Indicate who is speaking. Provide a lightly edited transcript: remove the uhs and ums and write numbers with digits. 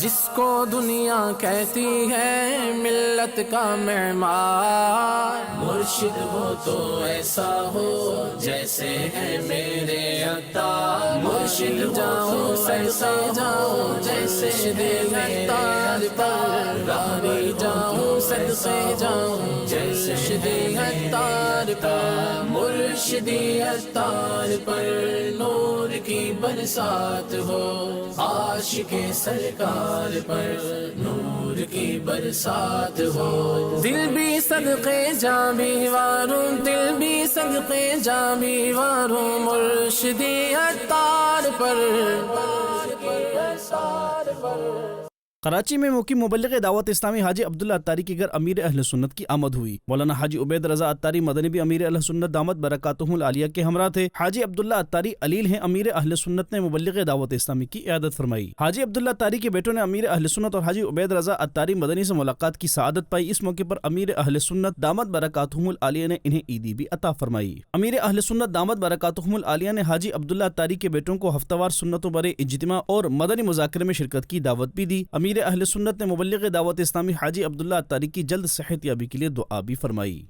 Speaker 1: جس کو دنیا کہتی ہے ملت کا معمار، مرشد وہ تو ایسا ہو جیسے ہے میرے عطار، مرشد جاؤ ایسا جاؤ جیسے دے عطار پر، راہی جاؤ صدقے جاؤ جیسے دے عطار پر، مرشدی عطار پر نور کی برسات ہو، عاشق سرکار پر نور کی برسات ہو، دل بھی صدقے جاں بھی واروں، دل بھی صدقے جاں بھی واروں، مرشدی عطار پر
Speaker 2: کراچی میں مقیم مبلغ دعوت اسلامی حاجی عبداللہ عطاری کے گھر امیر اہل سنت کی آمد ہوئی۔ مولانا حاجی عبید رضا عطاری مدنی بھی امیر اہل سنت دامت برکاتہم العالیہ کے ہمراہ تھے۔ حاجی عبداللہ عطاری علیل ہیں، امیر اہل سنت نے مبلغ دعوت اسلامی کی عیادت فرمائی۔ حاجی عبداللہ عطاری کے بیٹوں نے امیر اہل سنت اور حاجی عبید رضا عطاری مدنی سے ملاقات کی سعادت پائی۔ اس موقع پر امیر اہل سنت دامت برکاتہم العالیہ نے انہیں عیدی بھی عطا فرمائی۔ امیر اہل سنت دامت برکاتہم العالیہ نے حاجی عبداللہ عطاری کے بیٹوں کو ہفتہ وار سنتوں برے اجتماع اور مدنی مذاکرے میں شرکت کی دعوت بھی دی۔ امیر اہل سنت نے مبلغ دعوت اسلامی حاجی عبداللہ عطاری کی جلد صحت یابی کے لیے دعا بھی فرمائی۔